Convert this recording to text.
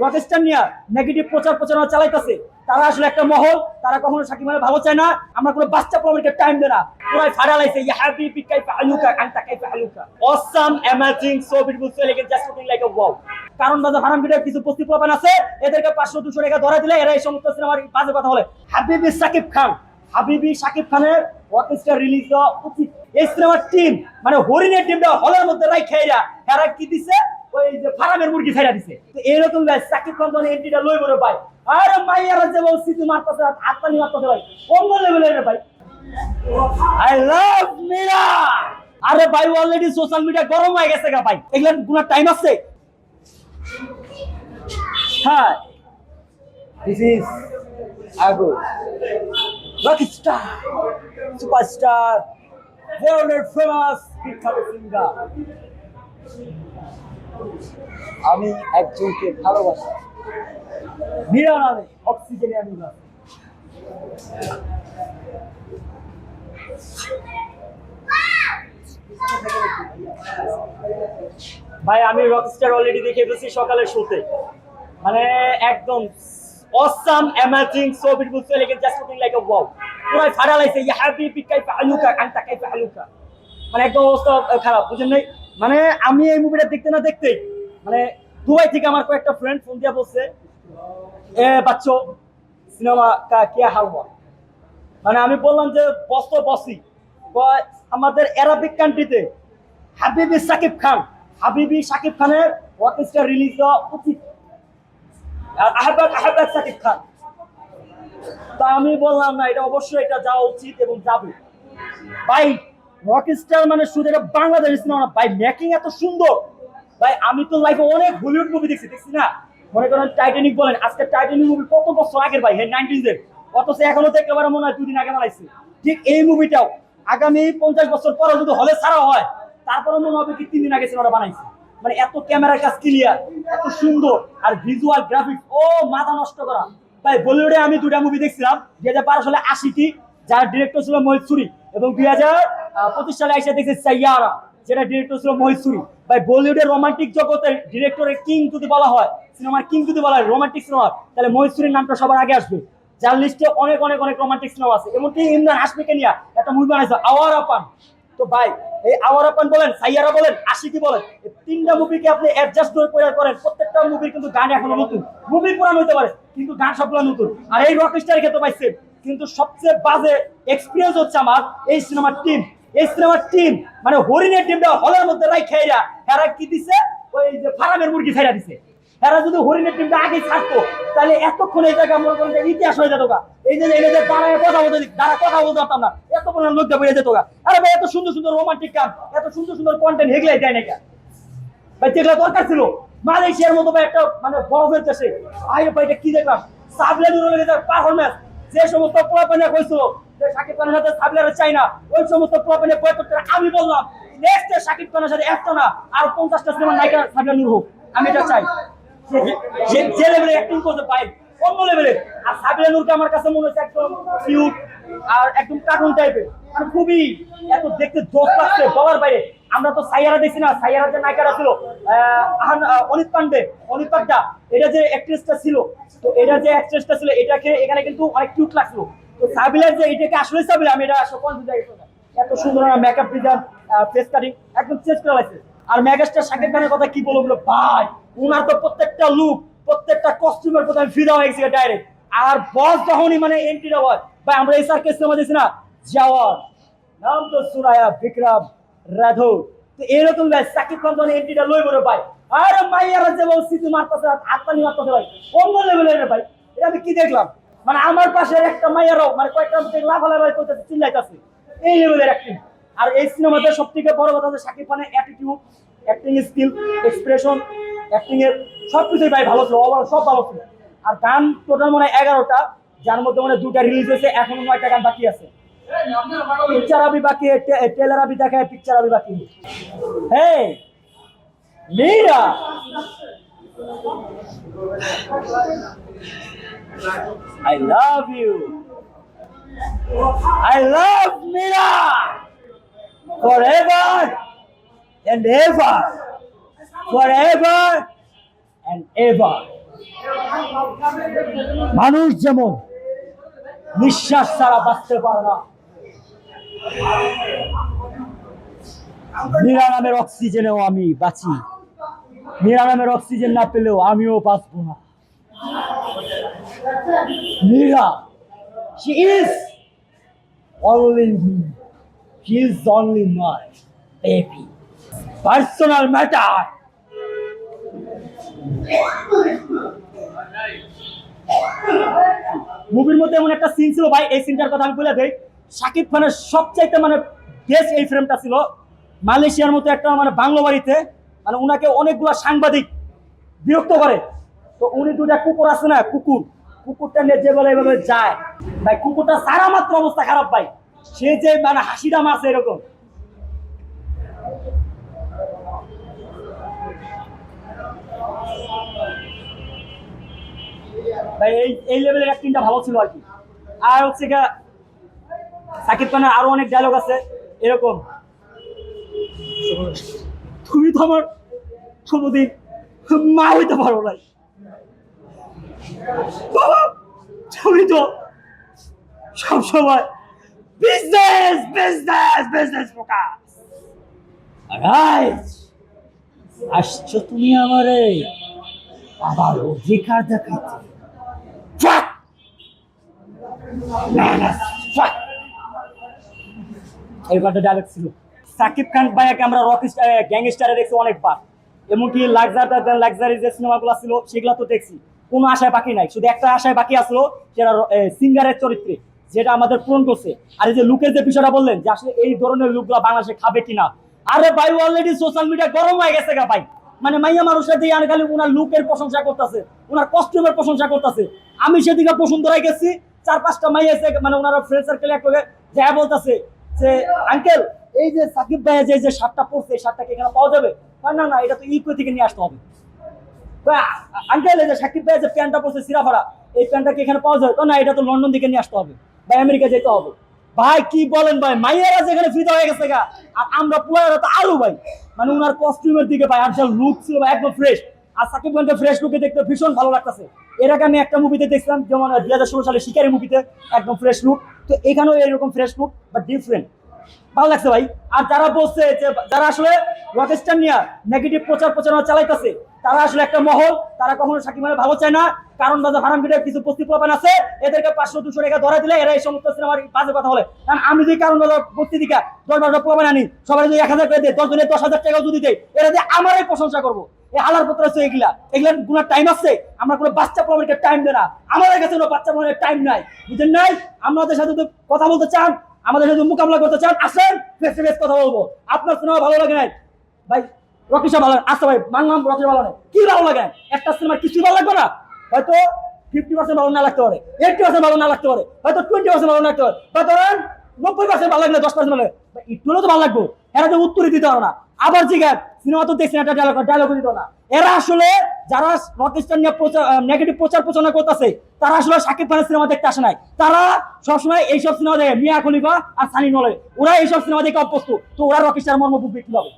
Rockstar নিয়ে negative প্রচার প্রচারণা চালাইতেছে। তারা আসলে একটা মহল, তারা কখনো সাকিব খানের ভালো চায় না। আমরা কোনো বাচ্চা প্রমাণকে টাইম দেয় না, পুরাই ফাড়ালাইছে। ইয়া হাবিবি কাইফা আলুকা আনতা কাইফা আলুকা, awesome amazing so beautiful so elegant just looking like a wow. কারণ বাজার হারাম ভিডিও কিছু উপস্থিত প্রমাণ আছে, এদেরকে 500-200 টাকা ধরা দিলে এরা এই সমস্ত সিনেমার বাজে কথা বলে। হাবিবি সাকিব খান, হাবিবি সাকিব খানের রকেস্টার রিলিজ দেওয়া উচিত। এই সিনেমার টিম মানে হরিণের টিমটা হলের মধ্যে রাইখাইরা এরা কি দিছে, ওই যে ফার্মের মুরগি ছাইরা দিছে। তো এরকম গাইস সাকিব খান যখন এন্ট্রিটা লই বড় ভাই, আরে মাইয়ারা যে বল সিটি মারতাছে, হাততালি মারতাছে ভাই, কোন লেভেলের ভাই। I love Meera. আরে ভাই অলরেডি সোশ্যাল মিডিয়া গরম হয়ে গেছে গা ভাই, এগুলার কোনো টাইম আছে? হ্যাঁ, দিস ইজ আগো রকস্টার সুপারস্টার ওয়ার্ল্ড ফেমাস বিখ্যাত সিঙ্গার। আমি একজনকে ভালোবাসি, মীরা নামে, অক্সিজেনে আমি না। ভাই আমি রকস্টার অলরেডি দেখে ফেলছি সকালের শোতে, মানে একদম awesome amazing so beautiful so elegant just looking like a wow. পুরাই ফাড়ালাইছে। ইয়া হাবিবি কাইফা আলুকা আনতা কাইফা আলুকা, মানে একদম অবস্থা খারাপ, বুঝেন নাই? মানে আমি এই মুভিটা দেখতে না দেখতেই মানে দুবাই থেকে আমার কয়েকটা ফ্রেন্ড ফোন দিয়া বলছে, এ বাচ্চো সিনেমা কা কিয়া হাল হুয়া। মানে আমি বললাম যে বস তো বসই, আমাদের অ্যারাবিক কান্ট্রিতে হাবিবি সাকিব খান, হাবিবি সাকিব খানের রকেস্টার রিলিজ দেওয়া উচিত। আহবাব আহবাব সাকিব খান। তা আমি বললাম না, এটা অবশ্যই এটা যাওয়া উচিত এবং যাবে। ভাই রকস্টার মানে শুধু এটা বাংলাদেশ সিনেমা না ভাই, মেকিং এত সুন্দর ভাই। আমি তো লাইফে অনেক হলিউড মুভি দেখছি না, মনে করেন টাইটানিক বলেন, আজকে টাইটানিক মুভি কত বছর আগের ভাই, হ্যাঁ 90s এর, অথচ এখনো তো একেবারে মনে হয় 2 দিন আগে বানাইছে। ঠিক এই মুভিটাও আগামী 50 বছর পরে যদি হলে ছাড়া হয়, তারপরে মনে হবে কি 3 দিন আগে সিনেমাটা বানাইছে। মানে এত ক্যামেরার কাজ ক্লিয়ার, এত সুন্দর, আর ভিজুয়াল গ্রাফিক্স ও মাথা নষ্ট করা ভাই। বলিউডে আমি 2টা মুভি দেখছিলাম, 2012 সালে আশিকি, যার ডিরেক্টর ছিল মোহিত সুরি, এবং 2025 সালে এসে দেখছি সাইয়ারা, যেটা ডিরেক্টর ছিল মোহিত সুরি। ভাই বলিউডের রোমান্টিক জগতের ডিরেক্টরের কিং যদি বলা হয়, সিনেমার কিং যদি বলা হয় রোমান্টিক সিনেমা, তাহলে মোহিত সুরির নামটা সবার আগে আসবে, যার লিস্টে অনেক অনেক অনেক রোমান্টিক সিনেমা আছে। এমনকি ইমরান হাশমিকে নিয়ে একটা মুভি বানাইছে আওয়ার আপান। তো ভাই এই আওয়ার আপান বলেন, সাইয়ারা বলেন, আশিকি বলেন, এই 3টা মুভিকে আপনি অ্যাডজাস্ট করে করেন, প্রত্যেকটা মুভির কিন্তু গান এখনো নতুন, মুভি পুরানো হতে পারে কিন্তু গান সবগুলো নতুন। আর এই রকস্টারের ক্ষেত্রে পাইছে, কিন্তু সবচেয়ে বাজে এক্সপিরিয়েন্স হচ্ছে আমার এই সিনেমার টিম। এই সিনেমার টিম মানে হরিণের টিমটা হলের মধ্যে রাইখাইরা এরা কি দিছে, ওই যে ফার্মের মুরগি ছাইরা দিছে। এরা যদি হরিণের টিমটা আগে ছাড়তো, তাহলে এতক্ষণ এই জায়গা মনে করেন ইতিহাস হয়ে যেত। এই যে দাঁড়ায় কথা বলতে, দাঁড়া কথা বলতে পারতাম না, এত পরিমাণ লোকটা বেড়ে যেত। আরে ভাই এত সুন্দর সুন্দর রোমান্টিক গান, এত সুন্দর সুন্দর কন্টেন্ট হেগলাই দেয় না ভাই, যেগুলো দরকার ছিল। মালয়েশিয়ার মতো ভাই একটা মানে বরফের দেশে, আরে ভাই এটা কি দেখলাম, সাবলের পারফরমেন্স, যে সমস্ত পোলাপানিয়া কইছিল যে সাকিব খানের সাথে সাবলের চাই না, ওই সমস্ত পোলাপানিয়া কয়েকটা আমি বললাম নেক্সট সাকিব খানের সাথে একটা না আর 50টা সিনেমার নায়িকা সাবলের নূর হোক, আমি এটা চাই। যে লেভেলে অ্যাক্টিং করতে পাই অন্য লেভেলে। আর সাবিনা নূরকে আমার কাছে মনে হচ্ছে একদম কিউট আর একদম কার্টুন টাইপের, মানে খুবই এত দেখতে জোশ লাগছে বলার বাইরে। আমরা তো সাইয়ারা দেখছি না, সাইয়ারা যে নায়িকারা ছিল অনিত পান্ডে, অনিত পাড্ডা, এটা যে অ্যাক্ট্রেসটা ছিল, তো এটা যে অ্যাক্ট্রেসটা ছিল এটাকে এখানে কিন্তু অনেক কিউট লাগছিল। তো সাবিলার যে এটাকে আসলে সাবিলা, আমি এটা আসলে কনফিউজ হয়ে গেছি। এত সুন্দর মেকআপ ডিজাইন, ফেস কাটিং একদম চেঞ্জ করা লাগছে। আর মেগাস্টার শাকিব খানের কথা কি বলবো ভাই, উনার তো প্রত্যেকটা লুক, প্রত্যেকটা কস্টিউমের প্রতি আমি ফিদা হয়ে গেছি ডাইরেক্ট। আর বস যখনই মানে এন্ট্রিটা হয় ভাই, আমরা এই সার্কেস সিনেমা দেখছি না যাওয়ার নাম তো শুনায়া বিক্রম রাথোর, তো এরকম ভাই শাকিব খান যখন এন্ট্রিটা লই বড় ভাই, আরে মাইয়ারা যে বল সিটি মারতাছে, হাততালি মারতাছে ভাই, অন্য লেভেলের ভাই। এটা আমি কি দেখলাম, মানে আমার পাশে একটা মাইয়ারাও মানে কয়েকটা লাফালা ভাই করতেছে, চিল্লাইতেছে, এই লেভেলের অ্যাক্টিং। আর এই সিনেমাতে সবথেকে বড় কথা হচ্ছে শাকিব খানের attitude, acting skill, expression, acting এর সবকিছুই ভাই ভালো ছিল, ওভারঅল সব ভালো ছিল। আর গান টোটাল মানে 11টা, যার মধ্যে মানে 2টা রিলিজ হয়েছে, এখনো 9টা গান বাকি আছে। पिक्चर अभी बाकी है, ट्रेलर अभी देखा है, पिक्चर अभी बाकी है। हे Meera, I love you, I love Mira forever and ever, forever and ever. মানুষ যেমন নিঃশ্বাস ছাড়া বাঁচতে পারে না, মীরা নামের অক্সিজেনেও আমি বাঁচি। মীরা নামের অক্সিজেন না পেলেও আমিও বাঁচবো না। Meera, she is only me. She is only my baby. Personal matter. মুভির মধ্যে এমন একটা সিন ছিল ভাই, এই সিনটার কথা আমি বলে দেই। শাকিব খানের সবচাইতে মানে বেস্ট এই ফ্রেমটা ছিল মালয়েশিয়ার মতো একটা মানে বাংলো বাড়িতে, মানে উনাকে অনেকগুলো সাংবাদিক বিরক্ত করে। তো উনি দুটা কুকুর আছে না, কুকুরটা নিয়ে যে বলে এভাবে যায় ভাই, কুকুরটা সারা মাত্র অবস্থা খারাপ ভাই, সে যে মানে হাসিটা মারছে এরকম। ভাই এই লেভেলের অ্যাক্টিংটা ভালো ছিল আর কি। আর হচ্ছে গা সাকিব খানের আরো অনেক ডায়লগ আছে এরকম, তুমি তো আমার কোনোদিন মা হইতে পারো নাই বাবা, তুমি তো সবসময় business business business focus. Right, আসছো তুমি আমারে আবার অধিকার দেখাইতে। Fuck! Man, fuck! এইবারটা ডায়লগ ছিল। সাকিব খান ভাইয়াকে আমরা রক গ্যাংস্টারে দেখছি অনেকবার, এমনকি লাক্সারি যে সিনেমাগুলো ছিল সেগুলো তো দেখছি, কোনো আশায় বাকি নাই। শুধু একটা আশায় বাকি আসলো, সেটা সিঙ্গারের চরিত্রে, যেটা আমাদের পূরণ করছে। আর এই যে লুকের যে বিষয়টা বললেন যে আসলে এই ধরনের লুকগুলো বাংলাদেশে খাবে কিনা, আরে ভাই অলরেডি সোশ্যাল মিডিয়া গরম হয়ে গেছে গা ভাই। মানে মাইয়া মানুষের দিয়ে আমি খালি ওনার লুকের প্রশংসা করতেছে, ওনার কস্টিউমের প্রশংসা করতেছে। আমি সেদিকে বসুন্ধরায় গেছি, 4-5টা মাইয়া এসে মানে ওনারা ফ্রেন্ড সার্কেলে এক যা বলতেছে যে আঙ্কেল এই যে সাকিব ভাই যে শার্টটা পরছে, এই শার্টটা কি এখানে পাওয়া যাবে? না না, এটা তো ইকো থেকে নিয়ে আসতে হবে। আঙ্কেল এই যে সাকিব ভাই যে প্যান্টটা পরছে সিরাফাড়া, এই প্যান্টটা কি এখানে পাওয়া যাবে? না, এটা তো লন্ডন থেকে নিয়ে আসতে হবে, ভাই আমেরিকা যেতে হবে। ভাই কি বলেন ভাই, মাইয়ারা যেখানে ফিদা হয়ে গেছে গা, আর আমরা পুরারা তো আরো ভাই। মানে ওনার কস্টিউমের দিকে ভাই, আর যা লুক ছিল ভাই একদম ফ্রেশ। আর সাকিব খানকে ফ্রেশ লুকে দেখতে ভীষণ ভালো লাগতেছে। এর আগে আমি একটা মুভিতে দেখছিলাম, যেমন 2016 সালে শিকারি মুভিতে একদম ফ্রেশ লুক, তো এখানেও এরকম ফ্রেশ লুক বাট ডিফারেন্ট, ভালো লাগছে ভাই। আর যারা বলছে যে যারা আসলে রকস্টার নিয়ে নেগেটিভ প্রচারণা চালাইতেছে, তারা আসলে একটা মহল, তারা কখনো সাকিব খানের ভালো চায় না। কারণ বাজার হারাম ভিডিও কিছু বস্তি প্রমাণ আছে, এদেরকে 500-200 টাকা ধরা দিলে এরা এই সমস্ত সিনেমার বাজে কথা বলে। কারণ আমি যদি কারণ বাজার বস্তি দিকা 10-12টা প্রমাণ আনি, সবাই যদি 1000 করে দেয়, 10 জনের 10,000 টাকাও যদি দেয়, এরা দিয়ে আমারই প্রশংসা করবো। এই হালার পত্র আছে এগুলার কোনো টাইম আছে? আমরা কোনো বাচ্চা প্রমাণের টাইম দেয় না, আমাদের কাছে কোনো বাচ্চা প্রমাণের টাইম নাই, বুঝেন নাই? আমাদের সাথে যদি কথা বলতে চান, আমাদের সাথে মোকাবিলা করতে চান, আসেন ফেস টু ফেস কথা বলবো। আপনার সিনেমা ভালো লাগে নাই ভাই, রকিশা ভালো আসতে ভাই, মানলাম রকিশা ভালো নেই, কি ভালো লাগে? একটা সিনেমার কিছু ভালো লাগবে না? হয়তো 50% ভালো না লাগতে পারে, 80% ভালো না লাগতে পারে, হয়তো 20% ভালো লাগতে পারে, হয়তো 90% ভালো লাগলে 10% ভালো লাগে, একটু হলেও তো ভালো লাগবে। এরা তো উত্তরই দিতে পারো না। আবার জিজ্ঞাসা, সিনেমা তো দেখছেন, একটা ডায়লগ দিত না। এরা আসলে যারা রকিস্টার নিয়ে নেগেটিভ প্রচারণা করতেছে, তারা আসলে সাকিব খানের সিনেমা দেখতে আসে নাই। তারা সবসময় এইসব সিনেমা দেখে, মিয়া খলিফা আর সানি নলে, ওরা এইসব সিনেমা দেখে অভ্যস্ত। তো ওরা রকিস্টার মর্ম বুঝবে কিভাবে?